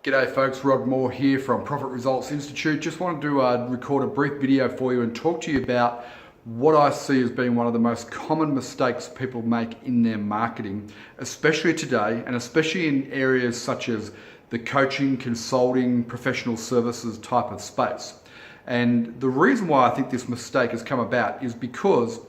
G'day folks, Rod Moore here from Profit Results Institute. Just wanted to record a brief video for you and talk to you about what I see as being one of the most common mistakes people make in their marketing, especially today and especially in areas such as the coaching, consulting, professional services type of space. And the reason why I think this mistake has come about is because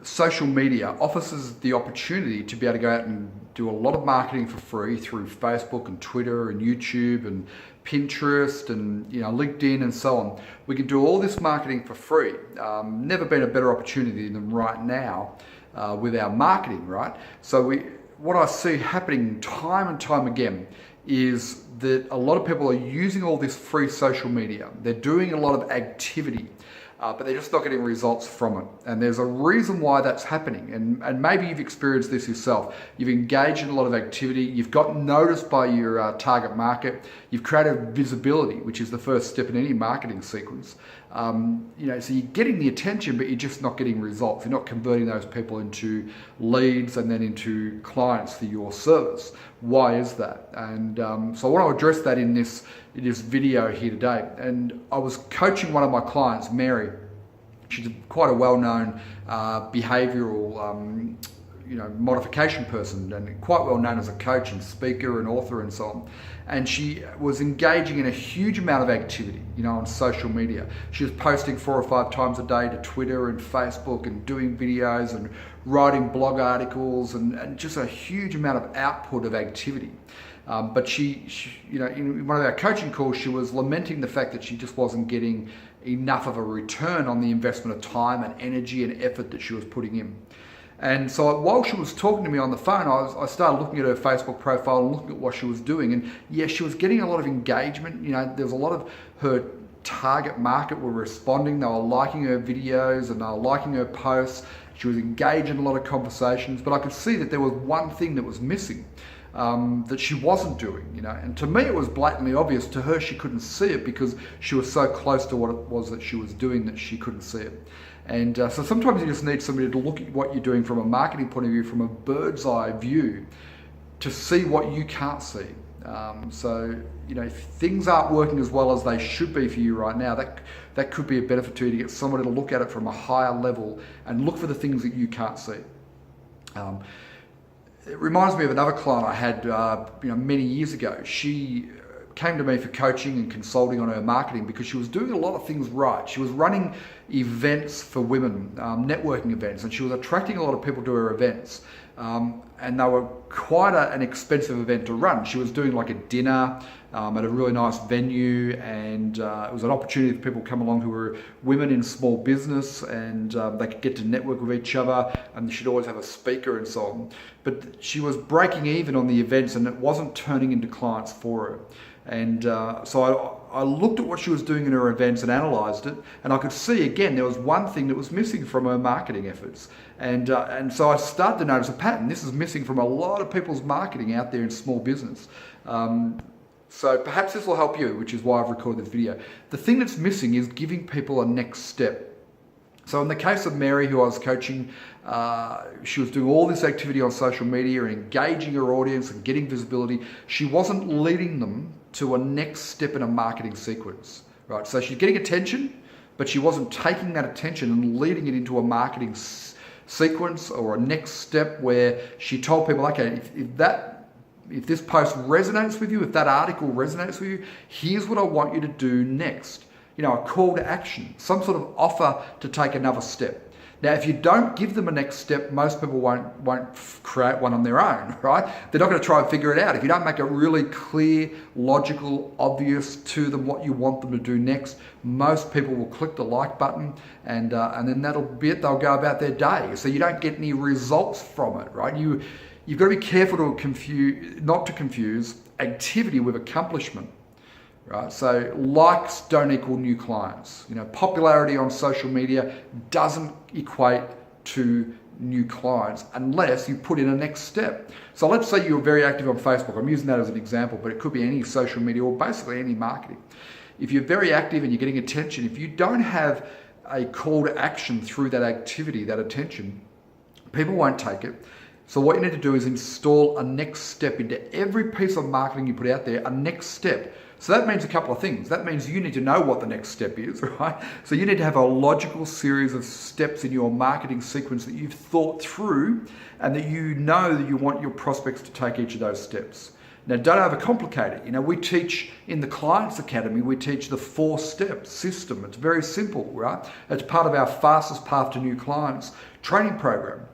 social media offers us the opportunity to be able to go out and do a lot of marketing for free through Facebook and Twitter and YouTube and Pinterest and LinkedIn and so on. We can do all this marketing for free. Never been a better opportunity than right now with our marketing, right? So what I see happening time and time again is that a lot of people are using all this free social media. They're doing a lot of activity. But they're just not getting results from it. And there's a reason why that's happening. And maybe you've experienced this yourself. You've engaged in a lot of activity. You've gotten noticed by your target market. You've created visibility, which is the first step in any marketing sequence. So you're getting the attention, but you're just not getting results. You're not converting those people into leads and then into clients for your service. Why is that? And so I want to address that in this video here today. And I was coaching one of my clients, Mary. She's quite a well-known behavioral modification person and quite well known as a coach and speaker and author and so on. And she was engaging in a huge amount of activity, on social media. She was posting 4 or 5 times a day to Twitter and Facebook and doing videos and writing blog articles and just a huge amount of output of activity. But she, in one of our coaching calls, she was lamenting the fact that she just wasn't getting enough of a return on the investment of time and energy and effort that she was putting in. And so while she was talking to me on the phone, I started looking at her Facebook profile and looking at what she was doing. And yes, she was getting a lot of engagement. There was a lot of her target market were responding. They were liking her videos and they were liking her posts. She was engaged in a lot of conversations. But I could see that there was one thing that was missing. That she wasn't doing, and to me it was blatantly obvious. To her, she couldn't see it because she was so close to what it was that she was doing that she couldn't see it. And so sometimes you just need somebody to look at what you're doing from a marketing point of view, from a bird's eye view, to see what you can't see. If things aren't working as well as they should be for you right now, that could be a benefit to you, to get somebody to look at it from a higher level and look for the things that you can't see. It reminds me of another client I had, many years ago. She came to me for coaching and consulting on her marketing because she was doing a lot of things right. She was running events for women, networking events, and she was attracting a lot of people to her events. And they were quite an expensive event to run. She was doing like a dinner at a really nice venue, and it was an opportunity for people to come along who were women in small business, and they could get to network with each other, and she'd always have a speaker and so on. But she was breaking even on the events, and it wasn't turning into clients for her. And so I looked at what she was doing in her events and analysed it, and I could see again there was one thing that was missing from her marketing efforts. And so I started to notice a pattern. This is missing from a lot of people's marketing out there in small business. So perhaps this will help you, which is why I've recorded this video. The thing that's missing is giving people a next step. So in the case of Mary, who I was coaching, she was doing all this activity on social media and engaging her audience and getting visibility. She wasn't leading them to a next step in a marketing sequence, right? So she's getting attention, but she wasn't taking that attention and leading it into a marketing sequence or a next step where she told people, okay, if this post resonates with you, if that article resonates with you, here's what I want you to do next. A call to action, some sort of offer to take another step. Now, if you don't give them a next step, most people won't create one on their own, right? They're not going to try and figure it out. If you don't make it really clear, logical, obvious to them what you want them to do next, most people will click the like button, and then that'll be it. They'll go about their day. So you don't get any results from it, right? You've got to be careful not to confuse activity with accomplishment. Right, so likes don't equal new clients. Popularity on social media doesn't equate to new clients unless you put in a next step. So let's say you're very active on Facebook. I'm using that as an example, but it could be any social media or basically any marketing. If you're very active and you're getting attention, if you don't have a call to action through that activity, that attention, people won't take it. So what you need to do is install a next step into every piece of marketing you put out there, a next step. So that means a couple of things. That means you need to know what the next step is, right? So you need to have a logical series of steps in your marketing sequence that you've thought through and that you know that you want your prospects to take each of those steps. Now, don't overcomplicate it. We teach in the Clients Academy, we teach the 4-step system. It's very simple, right? It's part of our Fastest Path to New Clients training program.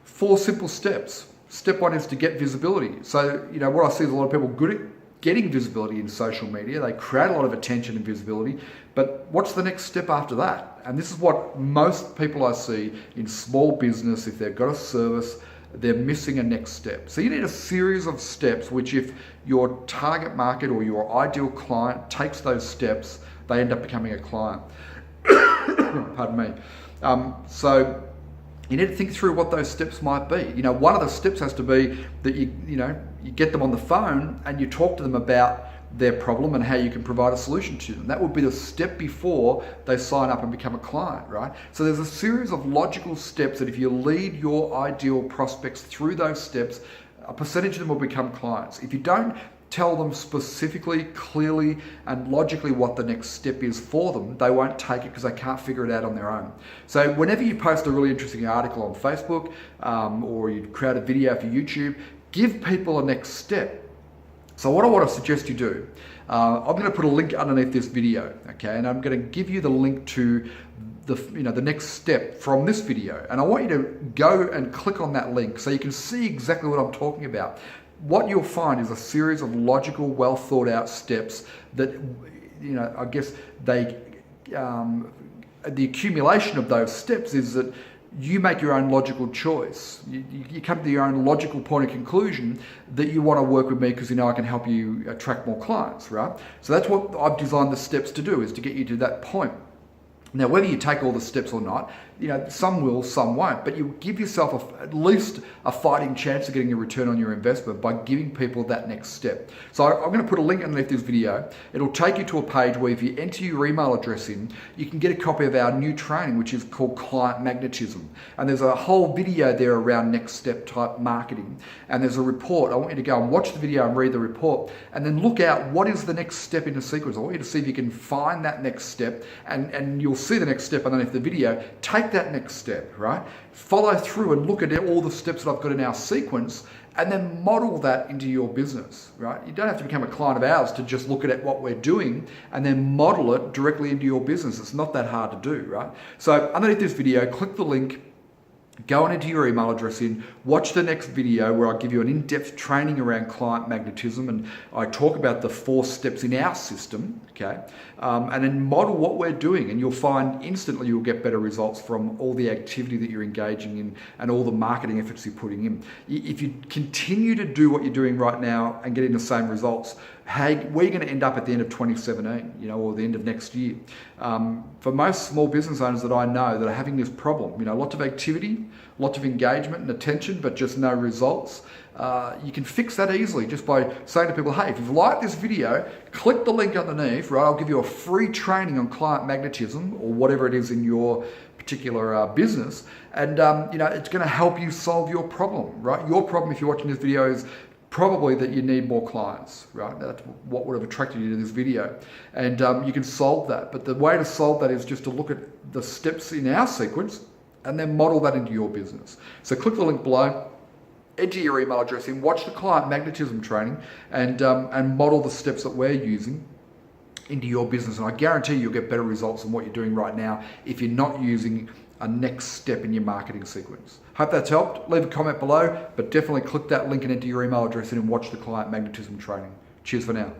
4 simple steps. Step 1 is to get visibility. So, what I see is a lot of people good at getting visibility in social media. They create a lot of attention and visibility, but what's the next step after that? And this is what most people I see in small business, if they've got a service, they're missing a next step. So you need a series of steps which, if your target market or your ideal client takes those steps, they end up becoming a client. Pardon me. So you need to think through what those steps might be. One of the steps has to be that you get them on the phone and you talk to them about their problem and how you can provide a solution to them. That would be the step before they sign up and become a client, right? So there's a series of logical steps that if you lead your ideal prospects through those steps, a percentage of them will become clients. If you don't tell them specifically, clearly, and logically what the next step is for them, they won't take it because they can't figure it out on their own. So whenever you post a really interesting article on Facebook or you create a video for YouTube, give people a next step. So what I want to suggest you do, I'm going to put a link underneath this video, okay, and I'm going to give you the link to the next step from this video, and I want you to go and click on that link so you can see exactly what I'm talking about. What you'll find is a series of logical, well thought out steps that, I guess the accumulation of those steps is that you make your own logical choice. You come to your own logical point of conclusion that you want to work with me because I can help you attract more clients, right? So that's what I've designed the steps to do, is to get you to that point. Now, whether you take all the steps or not, some will, some won't, but you give yourself at least a fighting chance of getting a return on your investment by giving people that next step. So I'm going to put a link underneath this video. It'll take you to a page where if you enter your email address in, you can get a copy of our new training, which is called Client Magnetism. And there's a whole video there around next step type marketing. And there's a report. I want you to go and watch the video and read the report, and then look out what is the next step in the sequence. I want you to see if you can find that next step, and you'll see the next step underneath the video. Take that next step, right? Follow through and look at all the steps that I've got in our sequence, and then model that into your business, right? You don't have to become a client of ours to just look at what we're doing and then model it directly into your business. It's not that hard to do, right? So underneath this video, click the link, go on into your email address in, watch the next video where I give you an in-depth training around client magnetism, and I talk about the 4 steps in our system, okay? And then model what we're doing, and you'll find instantly you'll get better results from all the activity that you're engaging in and all the marketing efforts you're putting in. If you continue to do what you're doing right now and getting the same results, where are you going to end up at the end of 2017, or the end of next year? For most small business owners that I know that are having this problem, lots of activity, lots of engagement and attention, but just no results. You can fix that easily just by saying to people, hey, if you've liked this video, click the link underneath, right? I'll give you a free training on client magnetism or whatever it is in your particular business. And, it's going to help you solve your problem, right? Your problem, if you're watching this video, is probably that you need more clients, right? That's what would have attracted you to this video. And you can solve that. But the way to solve that is just to look at the steps in our sequence and then model that into your business. So click the link below, enter your email address in, watch the client magnetism training, and model the steps that we're using into your business. And I guarantee you'll get better results than what you're doing right now if you're not using a next step in your marketing sequence. Hope that's helped. Leave a comment below, but definitely click that link and enter your email address in and watch the client magnetism training. Cheers for now.